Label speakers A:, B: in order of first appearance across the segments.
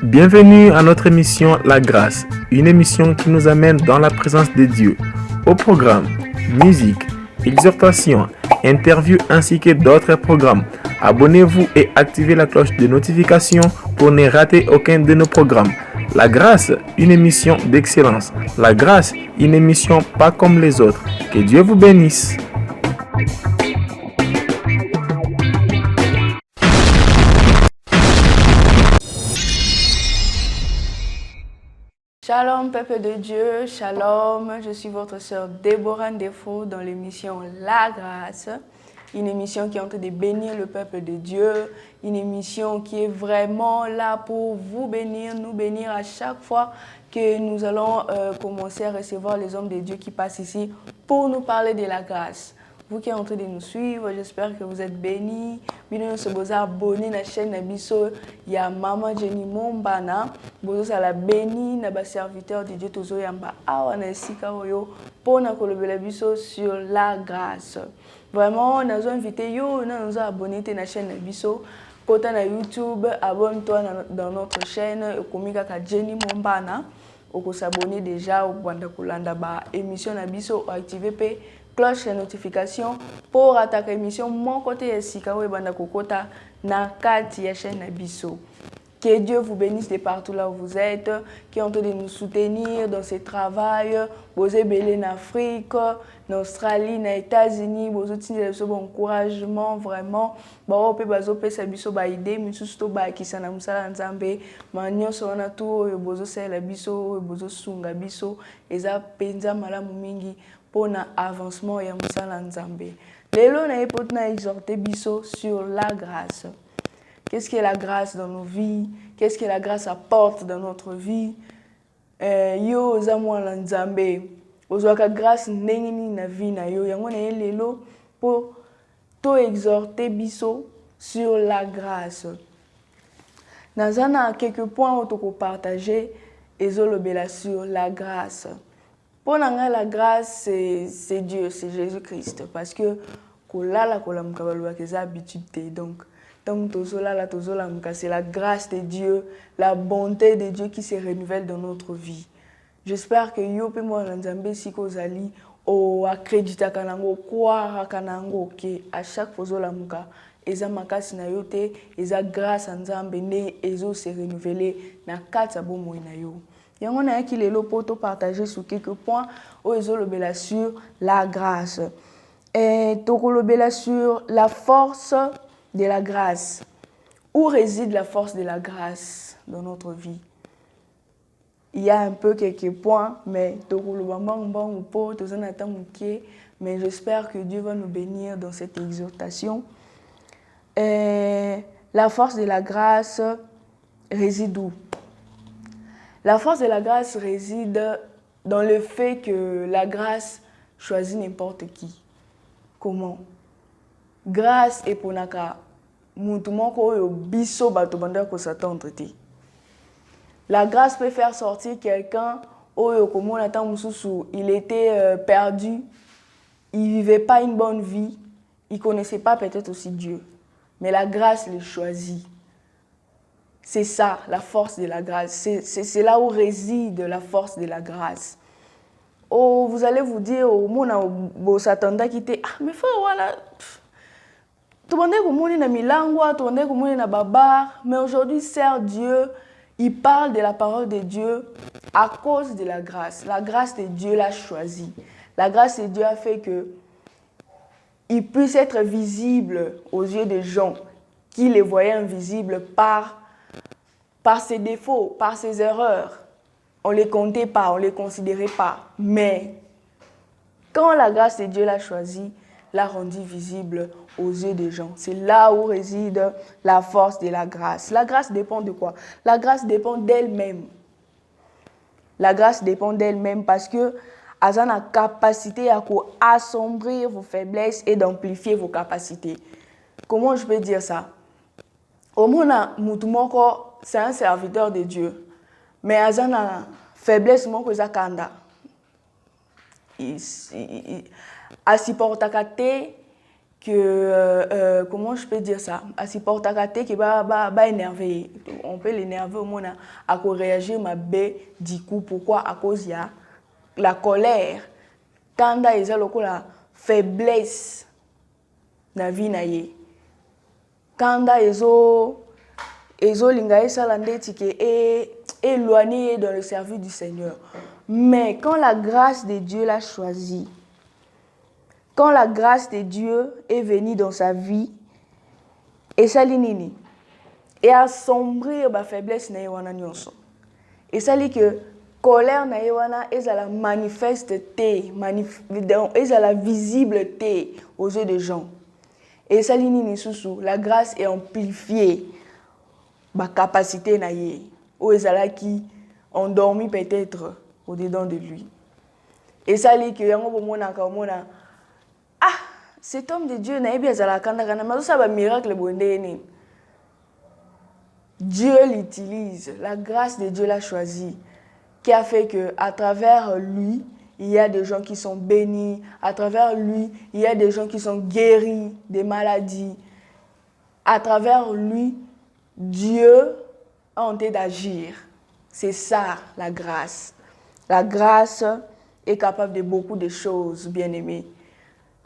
A: Bienvenue à notre émission La Grâce, une émission qui nous amène dans la présence de Dieu. Au programme, musique, exhortation, interview ainsi que d'autres programmes. Abonnez-vous et activez la cloche de notification pour ne rater aucun de nos programmes. La Grâce, une émission d'excellence. La Grâce, une émission pas comme les autres. Que Dieu vous bénisse.
B: Shalom, peuple de Dieu, shalom, je suis votre sœur Déborah Ndefo dans l'émission La Grâce, une émission qui est en train de bénir le peuple de Dieu, une émission qui est vraiment là pour vous bénir, nous bénir à chaque fois que nous allons commencer à recevoir les hommes de Dieu qui passent ici pour nous parler de la grâce. Vous qui êtes en train de nous suivre, j'espère que vous êtes bénis. Bino se vous abonner à la chaîne Nabiso, il y a Maman Jenny Mombana. Vous allez béni na ba serviteur de Dieu tozo yamba awana sika oyo pour na kolobela biso sur la grâce. Vraiment, nous avons invité yo, nous avons abonné à la chaîne Nabiso. Kota na YouTube, abonne-toi dans notre chaîne Komika ka Jenny Mombana. Oko s'abonner déjà au banda kolanda ba émission Nabiso activer pe cloche de notification pour attaquer l'émission mon côté esika we banda kokota na kati ya chaîne Nabiso. Que Dieu vous bénisse de partout là où vous êtes, qui est en train de nous soutenir dans ce travail. Vous êtes belé en Afrique, en Australie, aux États-Unis, vous avez un bon encouragement vraiment. Vous pouvez faire des idées, mais surtout qui sont dans le Nzambe, manio sona tout, vous avez la biso, vous avez sunga biso, et ça penza malamu mingi pour l'avancement ya musala Nzambe. Lelo na epotna exhorter biso sur la grâce. Qu'est-ce que la grâce dans nos vies? Qu'est-ce que la grâce apporte dans notre vie? Yo zamwa la Nzambe. Ozwaka grâce ndengini na vie na yo. Yango na lelo pour to exhorter biso sur la grâce. Nazana quelques points autour partager ezolobela sur la grâce. Pour la grâce c'est Dieu, c'est Jésus-Christ parce que kolala kolamka balwa keza habitude donc c'est la grâce de Dieu, la bonté de Dieu qui se renouvelle dans notre vie. J'espère que yo pe mo Nzambe siko zali o accrédita kanango croire kanango que à chaque fois zolamuka eza makasi na yo te eza grâce à Nzambe ne ezo se renouveler na kati bomo na yo. Yango na yaki lelo poto partager sur quelques points o ezolobela sur la grâce. Et tokolobela sur la force de la grâce. Où réside la force de la grâce dans notre vie? Il y a un peu quelques points, mais j'espère que Dieu va nous bénir dans cette exhortation. La force de la grâce réside où? La force de la grâce réside dans le fait que la grâce choisit n'importe qui. Comment? Grâce et ponaka mutumoko oyo biso bato banda ko s'attendre te. La grâce peut faire sortir quelqu'un oyo komona ta mususu, il était perdu, il vivait pas une bonne vie, il connaissait pas peut-être aussi Dieu, mais la grâce le choisit. C'est ça la force de la grâce, c'est là où réside la force de la grâce. Oh, vous allez vous dire au mona bo s'attendre qui te mais faut voilà. Tout le monde est na milangwa, tout le monde est na babar, mais aujourd'hui, sert Dieu, il parle de la parole de Dieu à cause de la grâce. La grâce de Dieu l'a choisi. La grâce de Dieu a fait que il puisse être visible aux yeux des gens qui les voyaient invisibles par ses défauts, par ses erreurs. On ne les comptait pas, on ne les considérait pas. Mais quand la grâce de Dieu l'a choisi, l'a rendu visible aux yeux des gens. C'est là où réside la force de la grâce. La grâce dépend de quoi? La grâce dépend d'elle-même. La grâce dépend d'elle-même parce que elle a la capacité à assombrir vos faiblesses et d'amplifier vos capacités. Comment je peux dire ça? Au monde, c'est un serviteur de Dieu. Mais elle a la faiblesse que il supporte comment je peux dire ça, à supporter qui va énerver, on peut l'énerver au moins à réagir ma bé du coup pourquoi à cause il y a la colère quand il y a la faiblesse na vie na ye quand ezo linga esalande tike éloigné dans le service du Seigneur. Mais quand la grâce de Dieu l'a choisi, quand la grâce de Dieu est venue dans sa vie, et ça l'inini, et assombrir ma faiblesse na yewana nyonso. Et ça dit que colère na yewana est à la manifeste est à la visible aux yeux des gens. Et ça l'inini sous la grâce est amplifiée, ma capacité na ye, ou ezala qui endormi peut-être au-dedans de lui. Et ça dit que yango bomona kamona cet homme de Dieu n'a pas la kandakana, mais ça va miracle bondé. Dieu l'utilise, la grâce de Dieu l'a choisi, qui a fait que à travers lui, il y a des gens qui sont bénis, à travers lui, il y a des gens qui sont guéris des maladies. À travers lui, Dieu a envie d'agir. C'est ça la grâce. La grâce est capable de beaucoup de choses, bien-aimés.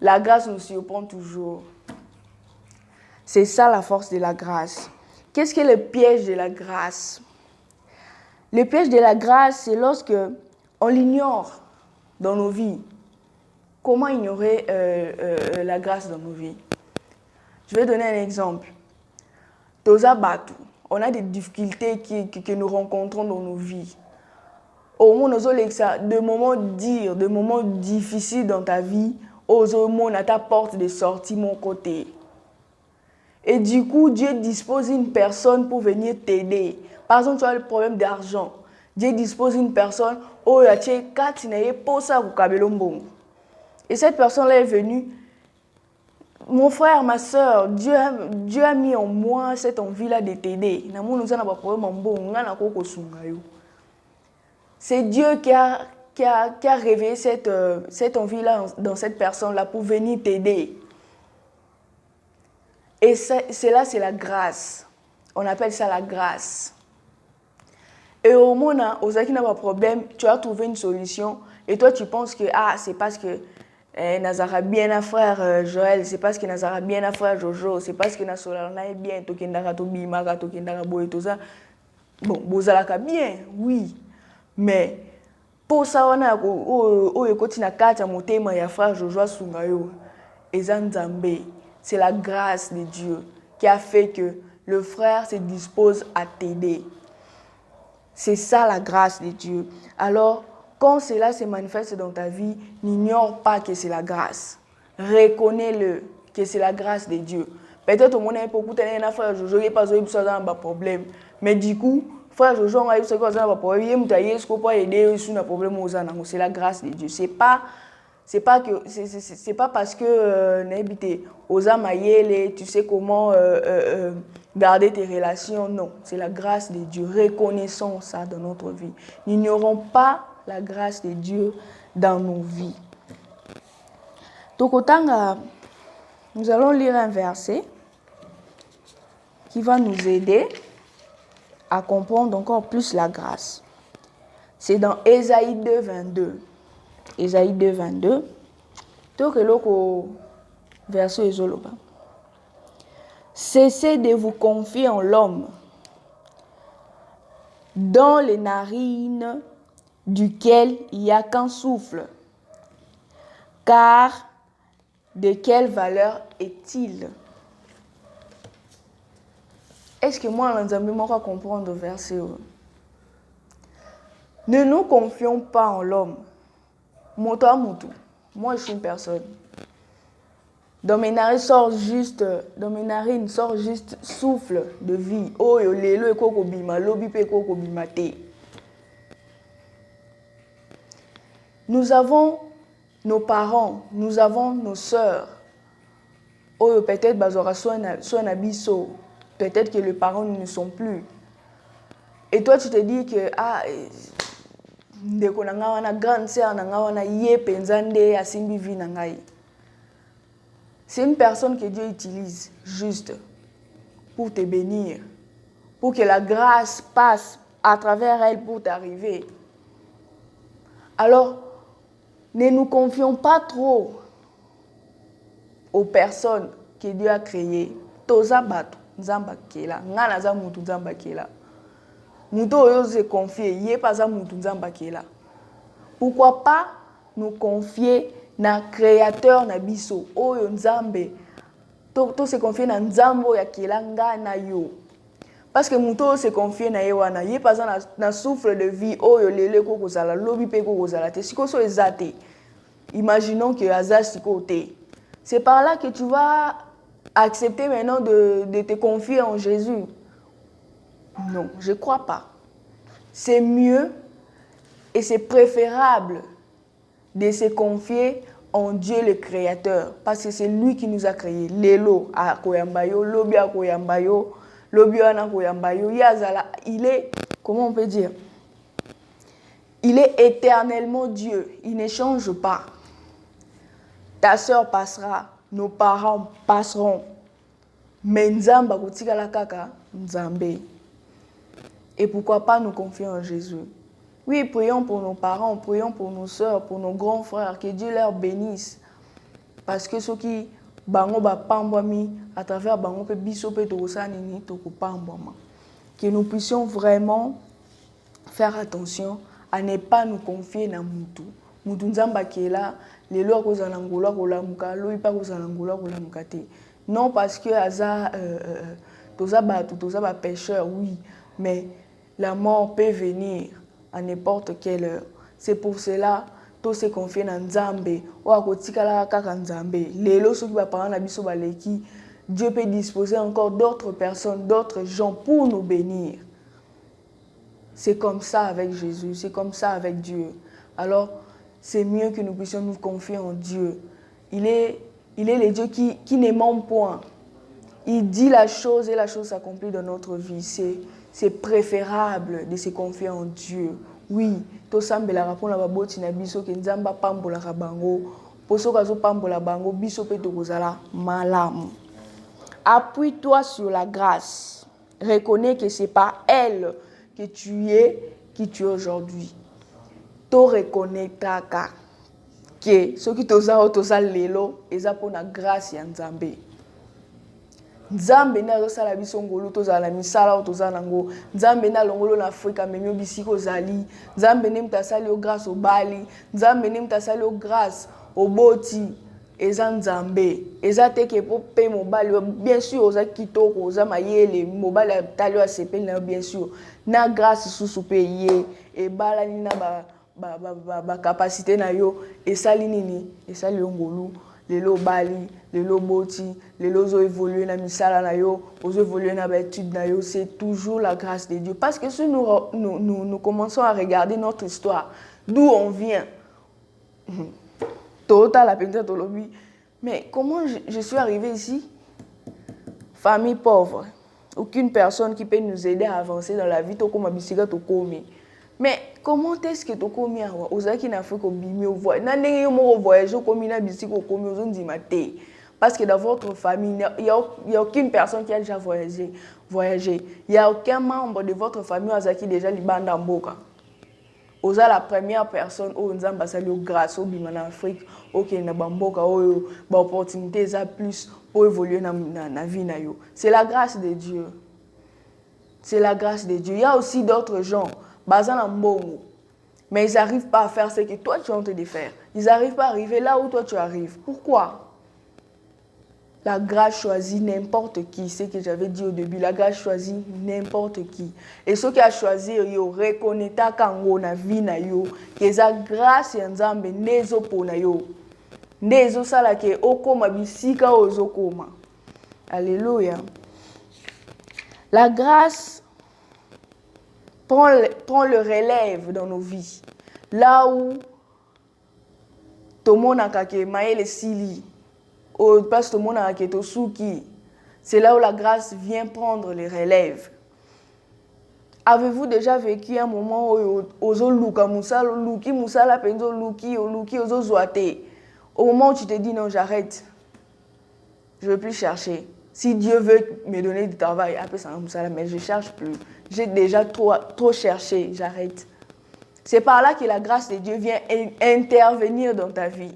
B: La grâce nous surprend toujours. C'est ça la force de la grâce. Qu'est-ce que le piège de la grâce? Le piège de la grâce, c'est lorsque on l'ignore dans nos vies. Comment ignorer la grâce dans nos vies? Je vais donner un exemple. Toza Batu, on a des difficultés que nous rencontrons dans nos vies. Au moins, de moments durs, de moments difficiles dans ta vie, au monde à ta porte de sortie, mon côté. Et du coup, Dieu dispose une personne pour venir t'aider. Par exemple, tu as le problème d'argent. Dieu dispose une personne, et cette personne-là est venue. Mon frère, ma soeur, Dieu a mis en moi cette envie-là de t'aider. C'est Dieu qui a réveillé cette envie-là dans cette personne-là pour venir t'aider. Et c'est la grâce. On appelle ça la grâce. Et au moment où il y a un problème, tu as trouvé une solution. Et toi, tu penses que c'est parce que Nazara bien à frère Joël, c'est parce que Nazara bien à frère Jojo, c'est parce que Nazara est bien, Tokendara Tobimara, Tokendara Boy, tout ça. Bon, Bozalaka bien, oui. Mais pour ça, on a na kata motema ya frère Jojo Sungayo, Ezanzambe. C'est la grâce de Dieu qui a fait que le frère se dispose à t'aider. C'est ça la grâce de Dieu. Alors, quand cela se manifeste dans ta vie, n'ignore pas que c'est la grâce. Reconnais-le, que c'est la grâce de Dieu. Peut-être au monde n'a pas beaucoup de frère Jojo, il n'y a pas de problème. Mais du coup, frère Jojo, il n'y a pas de problème. Il n'y a pas de problème. C'est la grâce de Dieu. C'est pas parce que tu sais comment garder tes relations. Non, c'est la grâce de Dieu. Reconnaissons ça dans notre vie. N'ignorons pas la grâce de Dieu dans nos vies. Donc, nous allons lire un verset qui va nous aider à comprendre encore plus la grâce. C'est dans Ésaïe 2, 22. Ésaïe 2, 22. Donc, le verset Ezoloba. Cessez de vous confier en l'homme, dans les narines duquel il n'y a qu'un souffle. Car de quelle valeur est-il? Est-ce que moi, on va comprendre le verset? Ne nous confions pas en l'homme. Moi, je suis une personne. Dans mes narines sort juste souffle de vie. Oh, lelo e koko bima, lobi pe koko bimate. Nous avons nos parents, nous avons nos sœurs. Oh, peut-être bazora soit un abisso. Peut-être que les parents ne sont plus. Et toi, tu te dis que ndeko na nga wana grande sœur na nga wana ye penzande asimbi vi na ngai. C'est une personne que Dieu utilise juste pour te bénir, pour que la grâce passe à travers elle pour t'arriver. Alors, ne nous confions pas trop aux personnes que Dieu a créées. Toza bato nzamba kela, ngana za mutu nzamba kela. Mutu oyo se confier, yé pas za mutu nzamba kela. Pourquoi pas nous confier na créateur na biso oyo nzambe to se confier na nzambo ya kela ngana yo. Parce que mutu se confier na yewana, yé pas na souffle de vie oyo lele ko kozala lobi pe ko kozala te siko so ezate. Imaginons que hasard siko te. C'est par là que tu vas accepter maintenant de te confier en Jésus. Non, je ne crois pas. C'est mieux et c'est préférable de se confier en Dieu le Créateur. Parce que c'est lui qui nous a créés. Lelo a koyambayo, lobi a koyambayo, lobi a koyambayo. Il est, comment on peut dire? Il est éternellement Dieu. Il ne change pas. Ta sœur passera, nos parents passeront. Mais Nzamba kotikala kaka Nzambe. Et pourquoi pas nous confier en Jésus? Oui, prions pour nos parents, prions pour nos sœurs, pour nos grands frères, que Dieu leur bénisse. Parce que ceux qui bango ba pambwami à travers bango pe biso pe tokosani ni tokopambwama. Que nous puissions vraiment faire attention à ne pas nous confier na mutu. Mutu Nzamba qui est là, les lois qu'on a n'angola kolamuka, l'eau pas qu'on a n'angola kolamuka te. Non parce que Aza toza ba pécheur, oui, mais la mort peut venir à n'importe quelle heure. C'est pour cela tout se confier dans Nzambe, ou à kotikala kaka Nzambe. Les lois qui va parler na biso baleki, Dieu peut disposer encore d'autres personnes, d'autres gens pour nous bénir. C'est comme ça avec Jésus, c'est comme ça avec Dieu. Alors, c'est mieux que nous puissions nous confier en Dieu. Il est le Dieu qui ne ment point. Il dit la chose et la chose s'accomplit dans notre vie. C'est préférable de se confier en Dieu. Oui, to sambela rapona baboti na biso ke nzamba pambola bango. Poso kazo pambola bango biso pe tokozala malamu. Appuie-toi sur la grâce. Reconnais que c'est pas elle que tu es qui tu es aujourd'hui. To reconnaîtra que ce qui toza lelo eza pona grâce ya Nzambe. Nzambe na rosala biso ngolo tozala misala tozala ngo. Nzambe na longolo na Afrika memyo bisiko zali. Nzambe ne mtasali o grâce au bali. Nzambe ne mtasali o grâce au boti. Eza Nzambe. Eza teke po pe mobali bien sûr oza kitoko oza mayele mobali tali wa sepeli na bien sûr. Na grâce susu pe ye e bala ni na ba capacité na yo esali nini esali ngolo. Lelo bali, lelo boti, lelo zo évoluer na misala na yo, ozo évoluer na étude na yo, c'est toujours la grâce de Dieu. Parce que si nous commençons à regarder notre histoire, d'où on vient, total la peine de l'objet. Mais comment je suis arrivé ici? Famille pauvre, aucune personne qui peut nous aider à avancer dans la vie, to comme abisiga to komi. Mais comment est-ce que tu as commis aux Afrique au bimi au voyage? N'andé yo voyage au commis na bisiko commis aux ondimate. Parce que dans votre famille, il y a aucune personne qui a déjà voyagé. Il y a aucun membre de votre famille qui déjà libanda mboka. Oza la première personne où nous avons grâce au bima en Afrique, au Kenya bamboka où ba opportunité ça plus pour évoluer na vie na yo. C'est la grâce de Dieu. C'est la grâce de Dieu. Il y a aussi d'autres gens mais ils n'arrivent pas à faire ce que toi tu es en train de faire. Ils n'arrivent pas à arriver là où toi tu arrives. Pourquoi? La grâce choisit n'importe qui. C'est ce que j'avais dit au début. La grâce choisit n'importe qui. Et ceux qui a choisi, yo reconnaîtra kango na vie na yo que sa grâce ya Nzambe nezo pona yo. Nezo sala ke okoma bisika ozokoma. Alléluia. La grâce prend le relève dans nos vies. Là où tout le monde a kake maele sili, ou parce que tout le monde a kake souki, c'est là où la grâce vient prendre les relèves. Avez-vous déjà vécu un moment où ozo luka musala luki musala penzo luki ozo zoate, au moment où tu te dis non j'arrête. je ne veux plus chercher. Si Dieu veut me donner du travail, après ça, mais je ne cherche plus. J'ai déjà trop cherché, j'arrête. C'est par là que la grâce de Dieu vient intervenir dans ta vie.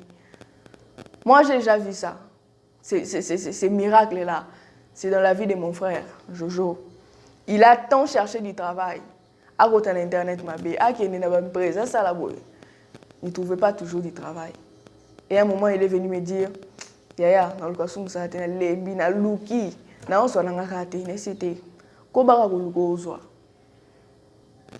B: Moi, j'ai déjà vu ça. Ces miracles-là, c'est dans la vie de mon frère, Jojo. Il a tant cherché du travail. À côté de l'Internet, il ne trouvait pas toujours du travail. Et à un moment, il est venu me dire, Yaya, dans le cas où ça a été un luki,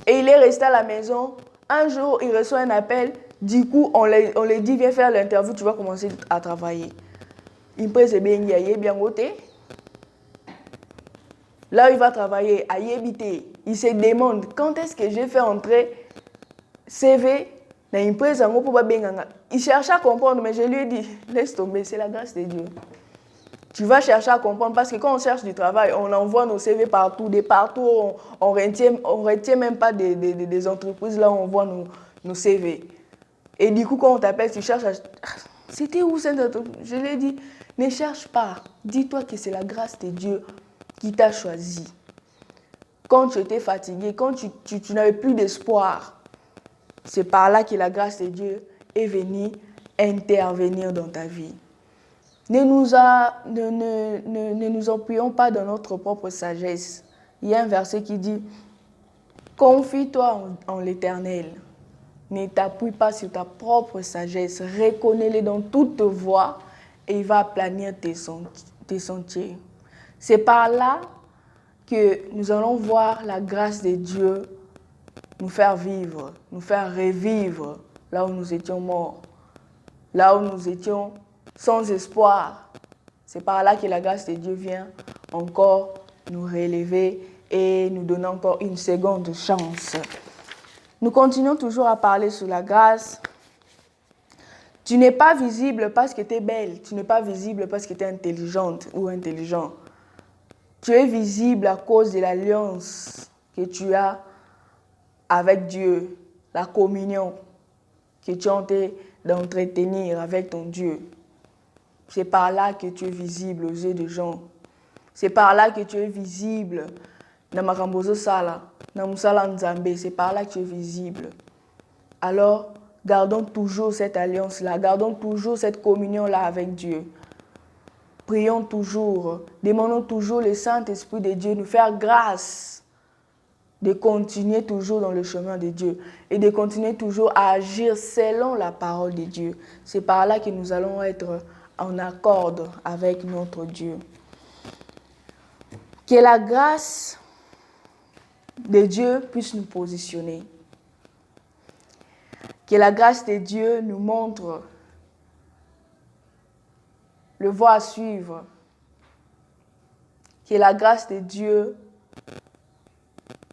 B: et il est resté à la maison. Un jour, il reçoit un appel. Du coup, on lui dit, viens faire l'interview, tu vas commencer à travailler. Il peut se bien voter. Là où il va travailler, à Yébité, il se demande quand est-ce que j'ai fait entrer CV dans une presse. Il cherche à comprendre, mais je lui ai dit, laisse tomber, c'est la grâce de Dieu. Tu vas chercher à comprendre parce que quand on cherche du travail, on envoie nos CV partout, on retient même pas des entreprises là où on voit nos CV. Et du coup, quand on t'appelle, tu cherches à... C'était où cette entreprise? Je lui ai dit, ne cherche pas. Dis-toi que c'est la grâce de Dieu qui t'a choisi. Quand tu étais fatigué, quand tu n'avais plus d'espoir, c'est par là que la grâce de Dieu est venue intervenir dans ta vie. Ne nous appuyons pas dans notre propre sagesse. Il y a un verset qui dit, confie-toi en l'Éternel. Ne t'appuie pas sur ta propre sagesse. Reconnais-le dans toute voie et il va aplanir tes sentiers. C'est par là que nous allons voir la grâce de Dieu nous faire vivre, nous faire revivre là où nous étions morts, là où nous étions sans espoir. C'est par là que la grâce de Dieu vient encore nous relever et nous donner encore une seconde chance. Nous continuons toujours à parler sur la grâce. Tu n'es pas visible parce que tu es belle. Tu n'es pas visible parce que tu es intelligente ou intelligent. Tu es visible à cause de l'alliance que tu as avec Dieu, la communion que tu es en train d'entretenir avec ton Dieu. C'est par là que tu es visible aux yeux des gens. C'est par là que tu es visible dans Makambozo Sala, dans Moussala Nzambe. C'est par là que tu es visible. Alors, gardons toujours cette alliance-là, gardons toujours cette communion-là avec Dieu. Prions toujours, demandons toujours le Saint-Esprit de Dieu nous faire grâce de continuer toujours dans le chemin de Dieu et de continuer toujours à agir selon la parole de Dieu. C'est par là que nous allons être en accord avec notre Dieu. Que la grâce de Dieu puisse nous positionner. Que la grâce de Dieu nous montre le voie à suivre. Que la grâce de Dieu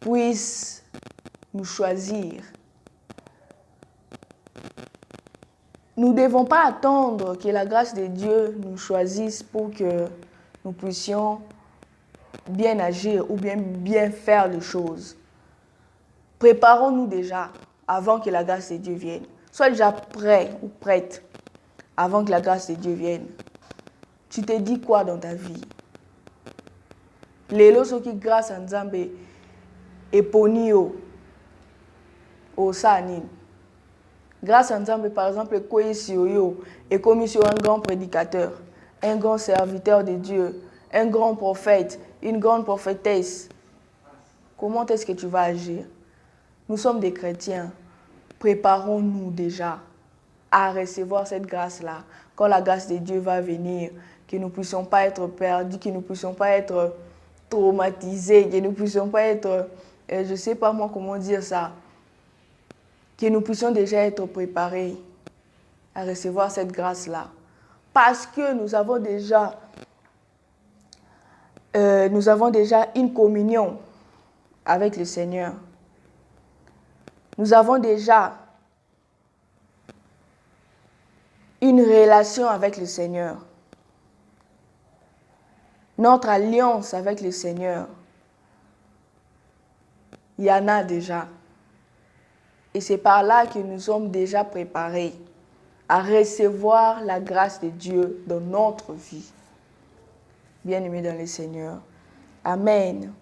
B: puisse nous choisir. Nous ne devons pas attendre que la grâce de Dieu nous choisisse pour que nous puissions bien agir ou bien faire les choses. Préparons-nous déjà avant que la grâce de Dieu vienne. Sois déjà prêt ou prête avant que la grâce de Dieu vienne. Tu te dis quoi dans ta vie? Lelo soki grâce à Nzambe eponio au sanin. Grâce à Nzambe, par exemple, est commis sur un grand prédicateur, un grand serviteur de Dieu, un grand prophète, une grande prophétesse. Comment est-ce que tu vas agir? Nous sommes des chrétiens. Préparons-nous déjà à recevoir cette grâce-là. Quand la grâce de Dieu va venir, que nous ne puissions pas être perdus, que nous ne puissions pas être traumatisés, que nous ne puissions pas être, je ne sais pas moi comment dire ça, que nous puissions déjà être préparés à recevoir cette grâce-là. Parce que nous avons déjà une communion avec le Seigneur. Nous avons déjà une relation avec le Seigneur. Notre alliance avec le Seigneur, il y en a déjà. Et c'est par là que nous sommes déjà préparés à recevoir la grâce de Dieu dans notre vie. bien-aimés dans le Seigneur. Amen.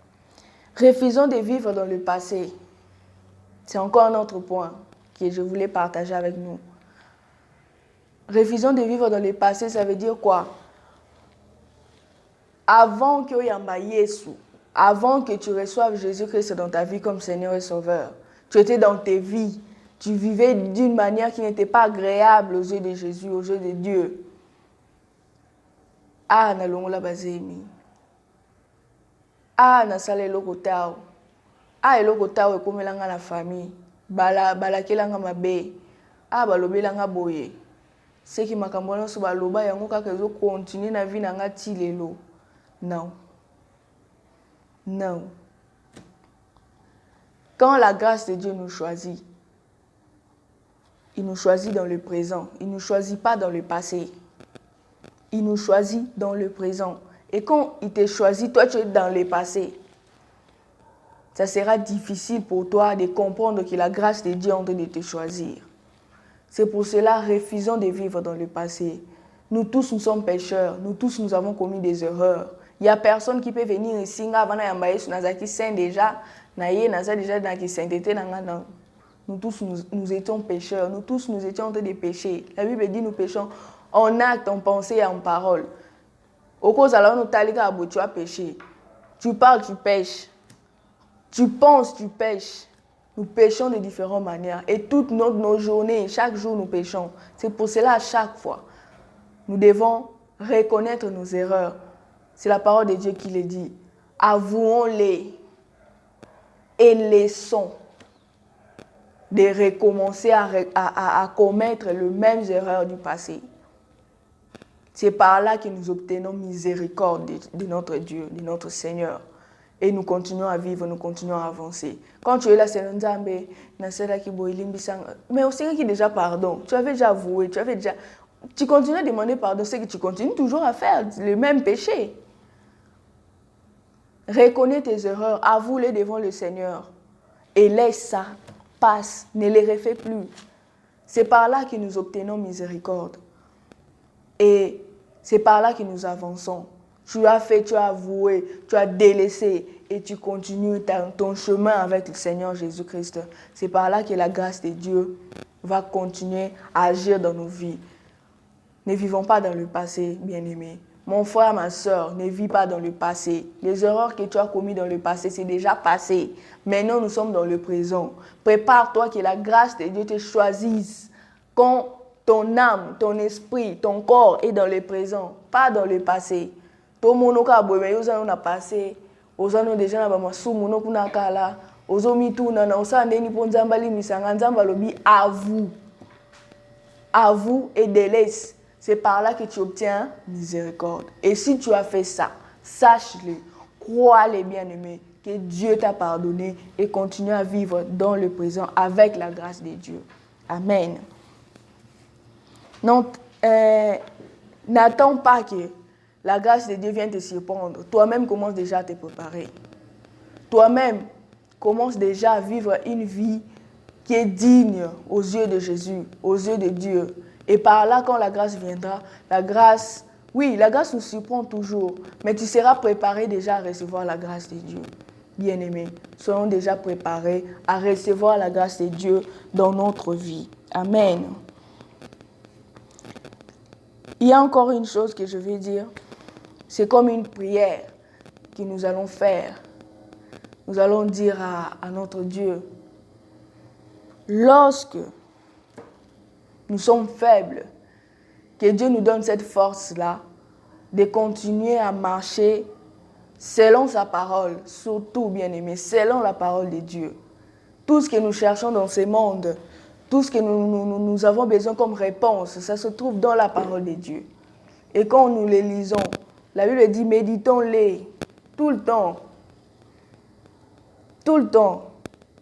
B: Refusons de vivre dans le passé. C'est encore un autre point que je voulais partager avec nous. Refusons de vivre dans le passé, ça veut dire quoi? Avant que tu reçoives Jésus-Christ dans ta vie comme Seigneur et Sauveur, tu étais dans tes vies, tu vivais d'une manière qui n'était pas agréable aux yeux de Jésus, aux yeux de Dieu. Ah, na longola bazemi. Ah, na sala eloko tao. Ah, eloko tao ekomelanga na famille. Balakelanga mabe. Ah, balobelanga boye. Seki makambo nyonso baloba yango kaka ezo continuer na vie na nga ti lelo. Non. Non. Quand la grâce de Dieu nous choisit, il nous choisit dans le présent. Il ne nous choisit pas dans le passé. Il nous choisit dans le présent. Et quand il te choisit, toi tu es dans le passé. Ça sera difficile pour toi de comprendre que la grâce de Dieu est en train de te choisir. C'est pour cela, refusons de vivre dans le passé. Nous tous, nous sommes pécheurs. Nous tous, nous avons commis des erreurs. Il n'y a personne qui peut venir ici, déjà, nous tous, nous étions pécheurs. Nous tous, nous étions en train de pécher. La Bible dit nous péchons en acte, en pensée et en parole. Au cause alors nous t'allons tu as péché. Tu parles, tu pêches. Tu penses, tu pêches. Nous péchons de différentes manières. Et toutes nos journées, chaque jour, nous péchons. C'est pour cela, à chaque fois, nous devons reconnaître nos erreurs. C'est la parole de Dieu qui le dit. Avouons-les et laissons de recommencer à commettre les mêmes erreurs du passé. C'est par là que nous obtenons miséricorde de notre Dieu, de notre Seigneur. Et nous continuons à vivre, nous continuons à avancer. Quand tu es là, c'est Nzambe, mais aussi qui déjà pardon. Tu avais déjà avoué, tu continues à demander pardon, c'est que tu continues toujours à faire le même péché. Reconnais tes erreurs, avoue-les devant le Seigneur et laisse ça, passe, ne les refais plus. C'est par là que nous obtenons miséricorde. Et c'est par là que nous avançons. Tu as fait, tu as avoué, tu as délaissé et tu continues ton chemin avec le Seigneur Jésus-Christ. C'est par là que la grâce de Dieu va continuer à agir dans nos vies. Ne vivons pas dans le passé, bien-aimés. Mon frère, ma soeur, ne vis pas dans le passé. Les erreurs que tu as commises dans le passé, c'est déjà passé. Maintenant, nous sommes dans le présent. Prépare-toi que la grâce de Dieu te choisisse. Quand ton âme, ton esprit, ton corps est dans le présent, pas dans le passé. Tout le monde a passé. Ozano déjà na masumu no kuna kala. Ozomi tu na osa ndeni ponzambali misanga nzamba lobi avoue et délaisse. C'est par là que tu obtiens miséricorde. Et si tu as fait ça, sache-le, crois-le bien-aimé, que Dieu t'a pardonné et continue à vivre dans le présent avec la grâce de Dieu. Amen. Donc, n'attends pas que la grâce de Dieu vienne te surprendre. Toi-même, commence déjà à te préparer. Toi-même, commence déjà à vivre une vie qui est digne aux yeux de Jésus, aux yeux de Dieu. Et par là, quand la grâce viendra, la grâce nous surprend toujours, mais tu seras préparé déjà à recevoir la grâce de Dieu. Bien-aimés, soyons déjà préparés à recevoir la grâce de Dieu dans notre vie. Amen. Il y a encore une chose que je vais dire. C'est comme une prière que nous allons faire. Nous allons dire à notre Dieu, lorsque nous sommes faibles, que Dieu nous donne cette force-là de continuer à marcher selon sa parole, surtout, bien-aimés, selon la parole de Dieu. Tout ce que nous cherchons dans ce monde, tout ce que nous avons besoin comme réponse, ça se trouve dans la parole de Dieu. Et quand nous les lisons, la Bible dit, méditons-les tout le temps. Tout le temps.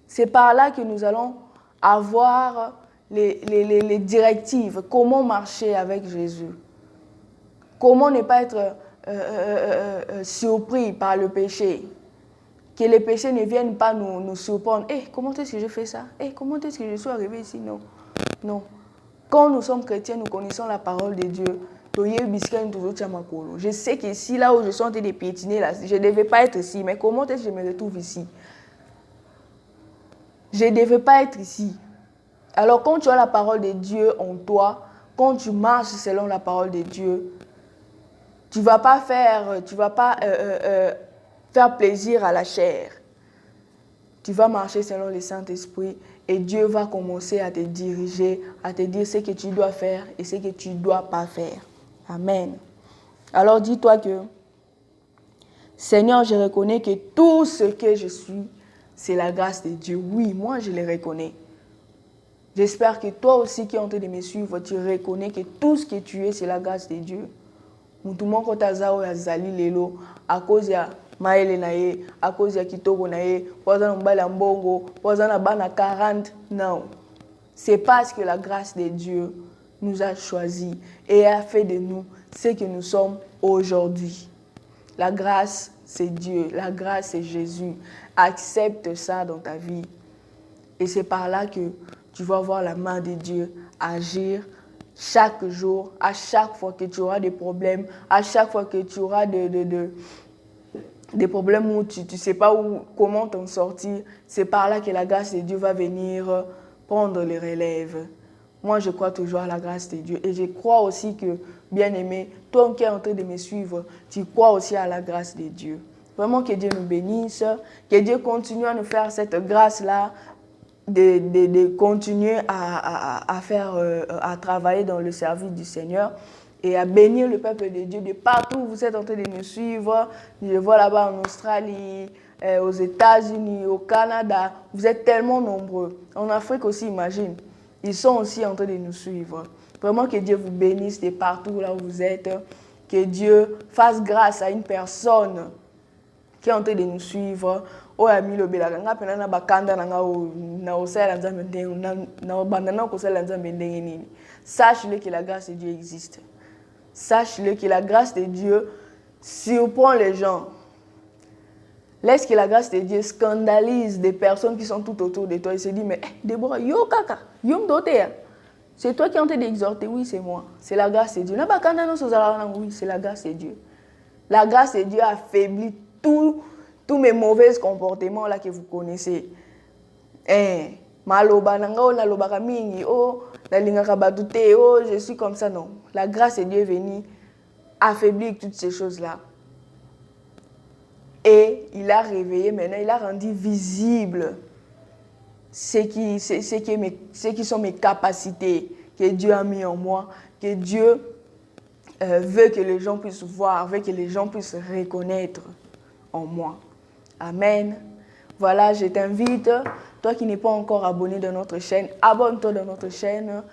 B: C'est par là que nous allons avoir les directives, comment marcher avec Jésus. Comment ne pas être surpris par le péché. Que les péchés ne viennent pas nous surprendre. Comment est-ce que je fais ça? Comment est-ce que je suis arrivé ici? Non. Non. Quand nous sommes chrétiens, nous connaissons la parole de Dieu. Je sais qu'ici, là où je suis en train de piétiner, là, je ne devais pas être ici. Mais comment est-ce que je me retrouve ici? Je ne devais pas être ici. Alors quand tu as la parole de Dieu en toi, quand tu marches selon la parole de Dieu, tu ne vas pas faire plaisir à la chair. Tu vas marcher selon le Saint-Esprit et Dieu va commencer à te diriger, à te dire ce que tu dois faire et ce que tu ne dois pas faire. Amen. Alors dis-toi que, Seigneur, je reconnais que tout ce que je suis, c'est la grâce de Dieu. Oui, moi je le reconnais. J'espère que toi aussi qui es en train de me suivre, tu reconnais que tout ce que tu es, c'est la grâce de Dieu. Mutu moko tazao ya zali lelo à cause ya maele na ye, à cause ya kitoko na ye, poza na mbala mbongo, poza na bana 40. Non. C'est parce que la grâce de Dieu nous a choisis et a fait de nous ce que nous sommes aujourd'hui. La grâce, c'est Dieu. La grâce, c'est Jésus. Accepte ça dans ta vie. Et c'est par là que tu vas voir la main de Dieu agir chaque jour, à chaque fois que tu auras des problèmes, à chaque fois que tu auras des problèmes où tu ne sais pas comment t'en sortir. C'est par là que la grâce de Dieu va venir prendre les relèves. Moi, je crois toujours à la grâce de Dieu. Et je crois aussi que, bien-aimé, toi qui es en train de me suivre, tu crois aussi à la grâce de Dieu. Vraiment que Dieu nous bénisse, que Dieu continue à nous faire cette grâce-là, de continuer à travailler dans le service du Seigneur et à bénir le peuple de Dieu de partout où vous êtes en train de nous suivre. Je vois là-bas en Australie, aux États-Unis, au Canada. Vous êtes tellement nombreux. En Afrique aussi, imagine. Ils sont aussi en train de nous suivre. Vraiment que Dieu vous bénisse de partout là où vous êtes. Que Dieu fasse grâce à une personne qui est en train de nous suivre. Sache-le que la grâce de Dieu existe. Sache-le que la grâce de Dieu surprend les gens. Laisse que la grâce de Dieu scandalise des personnes qui sont tout autour de toi. Ils se disent, mais Déborah, yo kaka, yo m'doté. C'est toi qui es en train d'exhorter. Oui, c'est moi. C'est la grâce de Dieu. Oui, c'est la grâce de Dieu. La grâce de Dieu affaiblit tous mes mauvais comportements là que vous connaissez. Maloba nanga na lobaka mingi, na lingaka badute, je suis comme ça, non. La grâce de Dieu est venue affaiblir toutes ces choses-là. Et il a réveillé maintenant, il a rendu visible ce qui sont mes capacités que Dieu a mis en moi, que Dieu veut que les gens puissent voir, veut que les gens puissent reconnaître en moi. Amen. Voilà, je t'invite, toi qui n'es pas encore abonné dans notre chaîne, abonne-toi dans notre chaîne.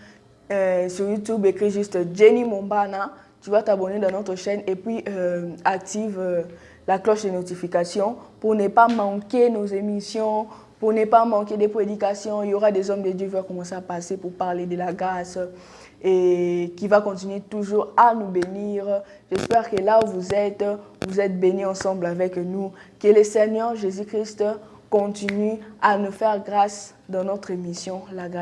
B: Sur YouTube, écris juste Jenny Mombana. Tu vas t'abonner dans notre chaîne et puis active la cloche de notification pour ne pas manquer nos émissions, pour ne pas manquer des prédications. Il y aura des hommes de Dieu qui vont commencer à passer pour parler de la grâce et qui va continuer toujours à nous bénir. J'espère que là où vous êtes bénis ensemble avec nous. Que le Seigneur Jésus-Christ continue à nous faire grâce dans notre émission, la grâce.